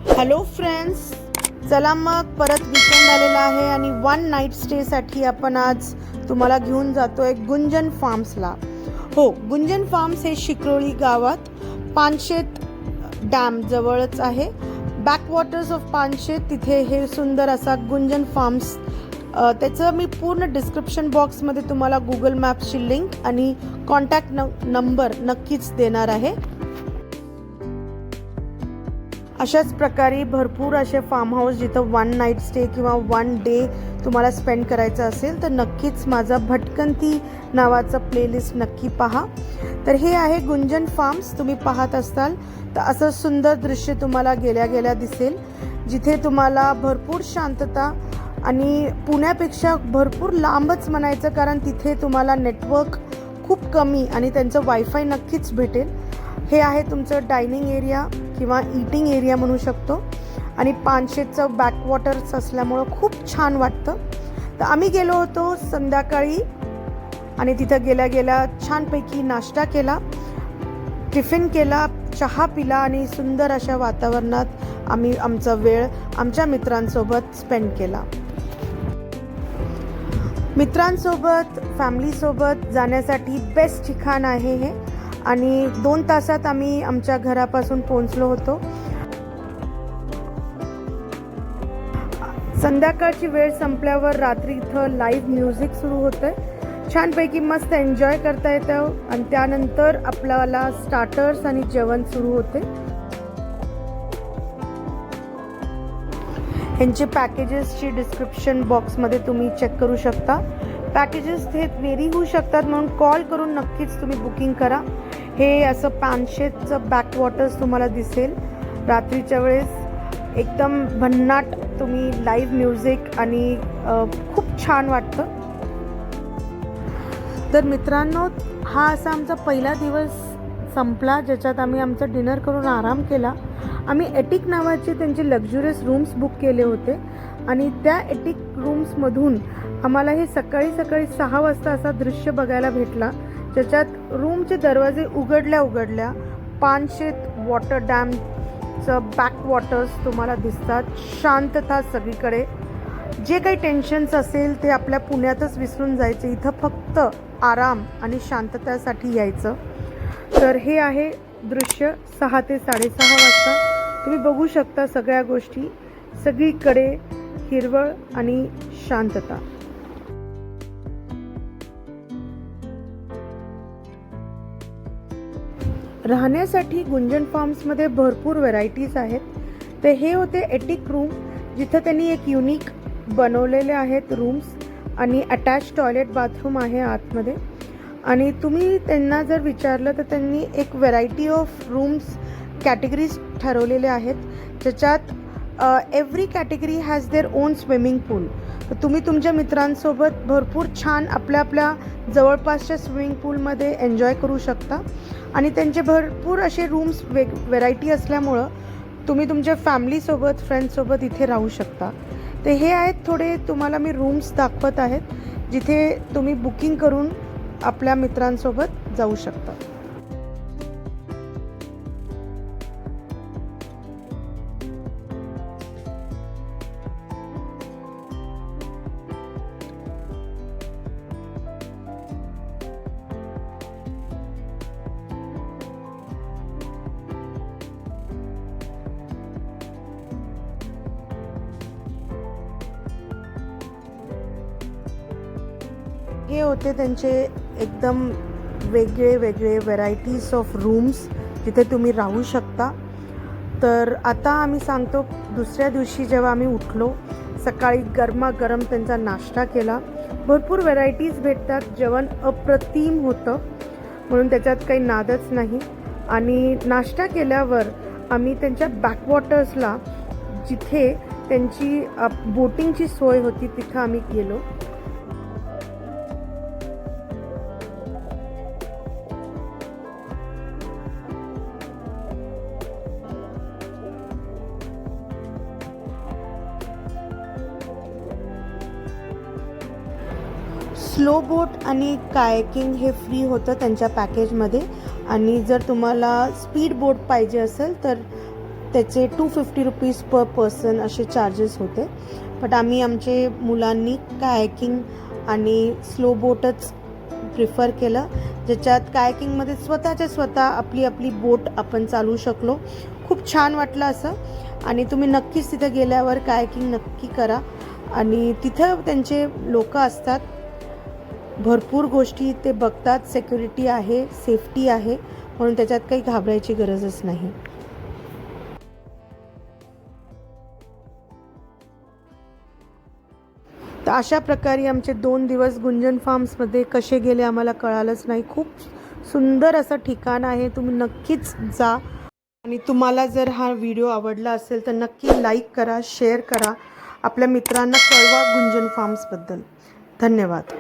Hello friends, चला मग परत वीकेंड आलेला आहे आणि वन नाईट स्टेसाठी आपण आज तुम्हाला घेऊन जातोय गुंजन फार्म्सला. हो, गुंजन फार्म्स हे शिक्रोळी गावात पानशेत डॅम जवळच आहे. बॅकवॉटर्स ऑफ पानशेत तिथे हे सुंदर असा गुंजन फार्म्स. त्याचं मी पूर्ण डिस्क्रिप्शन बॉक्समध्ये तुम्हाला गुगल मॅप्सची लिंक आणि कॉन्टॅक्ट नंबर नक्कीच देणार आहे. अशाच प्रकारे भरपूर असे फार्म हाऊस जिथं वन नाईट स्टे किंवा वन डे तुम्हाला स्पेंड करायचं असेल तर नक्कीच माझा भटकंती नावाचं प्लेलिस्ट नक्की पहा. तर हे आहे गुंजन फार्म्स. तुम्ही पाहत असाल तर असं सुंदर दृश्य तुम्हाला गेल्या गेल्या दिसेल, जिथे तुम्हाला भरपूर शांतता आणि पुण्यापेक्षा भरपूर लांबच म्हणायचं, कारण तिथे तुम्हाला नेटवर्क खूप कमी आणि त्यांचं वायफाय नक्कीच भेटेल. हे आहे तुमचं डायनिंग एरिया किंवा ईटिंग एरिया म्हणू शकतो आणि पानशेतचं बॅकवॉटर्स असल्यामुळं खूप छान वाटतं. तर आम्ही गेलो होतो संध्याकाळी आणि तिथं गेल्या गेल्या छानपैकी नाश्ता केला, टिफिन केला, चहा पिला आणि सुंदर अशा वातावरणात आम्ही आमचा वेळ आमच्या मित्रांसोबत स्पेंड केला. मित्रांसोबत फॅमिलीसोबत जाण्यासाठी बेस्ट ठिकाण आहे हे आणि 2 तासात आम्ही आमच्या घरापासून पोहोचलो होतो. संध्याकाळची वेळ संपल्यावर रात्री इथं लाईव्ह म्युझिक सुरू होतं. छानपैकी मस्त एन्जॉय करता येतं आणि त्यानंतर आपल्याला स्टार्टर्स आणि जेवण सुरू होते. ह्यांचे पॅकेजेसची डिस्क्रिप्शन बॉक्समध्ये तुम्ही चेक करू शकता. पॅकेजेस हे व्हेरी होऊ शकतात, म्हणून कॉल करून नक्कीच तुम्ही बुकिंग करा. हे असं पानशेतचं बॅकवॉटर्स तुम्हाला दिसेल. रात्रीच्या वेळेस एकदम भन्नाट तुम्ही लाईव्ह म्युझिक आणि खूप छान वाटतं. तर मित्रांनो, हा असा आमचा पहिला दिवस संपला, ज्याच्यात आम्ही आमचं डिनर करून आराम केला. आम्ही एटिक नावाचे त्यांचे लक्झुरियस रूम्स बुक केले होते आणि त्या एटिक रूम्समधून आम्हाला हे सकाळी 6 वाजता असा दृश्य बघायला भेटला, ज्याच्यात रूमचे दरवाजे उघडल्या पानशेत वॉटर डॅमचं बॅकवॉटर्स तुम्हाला दिसतात. शांतता सगळीकडे. जे काही टेन्शन्स असेल ते आपल्या पुण्यातच विसरून जायचे, इथं फक्त आराम आणि शांततेसाठी यायचं. तर हे आहे दृश्य 6 ते 6:30 वाजता. तुम्ही बघू शकता सगळ्या गोष्टी, सगळीकडे हिरवळ आणि शांतता. राहण्यासाठी गुंजन फार्म्समध्ये भरपूर व्हरायटीज आहेत. तर हे होते एटिक रूम, जिथं त्यांनी एक युनिक बनवलेले आहेत रूम्स आणि अटॅच टॉयलेट बाथरूम आहे आतमध्ये. आणि तुम्ही त्यांना जर विचारलं तर त्यांनी एक व्हरायटी ऑफ रूम्स कॅटेगरीज ठरवलेले आहेत, ज्याच्यात every category has their own swimming pool. तर तुम्ही तुमच्या मित्रांसोबत भरपूर छान आपल्या जवळपासच्या स्विमिंग पूलमध्ये एन्जॉय करू शकता. आणि त्यांचे भरपूर असे रूम्स व्हरायटी असल्यामुळं तुम्ही तुमच्या फॅमिलीसोबत फ्रेंड्ससोबत इथे राहू शकता. तर हे आहेत थोडे तुम्हाला मी रूम्स दाखवत आहेत, जिथे तुम्ही बुकिंग करून आपल्या मित्रांसोबत जाऊ शकता. हे होते त्यांचे एकदम वेगळे व्हरायटीज ऑफ रूम्स जिथे तुम्ही राहू शकता. तर आता आम्ही सांगतो, दुसऱ्या दिवशी जेव्हा आम्ही उठलो, सकाळी गरमागरम त्यांचा नाश्ता केला. भरपूर व्हरायटीज भेटतात, जेवण अप्रतिम होतं, म्हणून त्याच्यात काही नादच नाही. आणि नाश्ता केल्यावर आम्ही त्यांच्या बॅकवॉटर्सला, जिथे त्यांची बोटिंगची सोय होती, तिथं आम्ही गेलो. स्लो बोट आणि कायकिंग हे फ्री होतं त्यांच्या पॅकेजमध्ये. आणि जर तुम्हाला स्पीड बोट पाहिजे असेल तर त्याचे 250 रुपीज पर पर्सन असे चार्जेस होते. बट आम्ही आमचे मुलांनी कायकिंग आणि स्लो बोटच प्रिफर केलं, ज्याच्यात कायकिंगमध्ये स्वतः आपली आपली बोट आपण चालवू शकलो. खूप छान वाटलं असं. आणि तुम्ही नक्कीच तिथे गेल्यावर कायकिंग नक्की करा. आणि तिथं त्यांचे लोक असतात, भरपूर गोष्टी ते बघतात, सिक्युरिटी आहे, सेफ्टी आहे, म्हणून त्याच्यात काही घाबरायची गरजच नाही. तर अशा प्रकारे आमचे 2 दिवस गुंजन फार्म्समध्ये कसे गेले आम्हाला कळालंच नाही. खूप सुंदर असं ठिकाण आहे, तुम्ही नक्कीच जा. आणि तुम्हाला जर हा व्हिडिओ आवडला असेल तर नक्की लाईक करा, शेअर करा, आपल्या मित्रांना कळवा गुंजन फार्म्सबद्दल. धन्यवाद.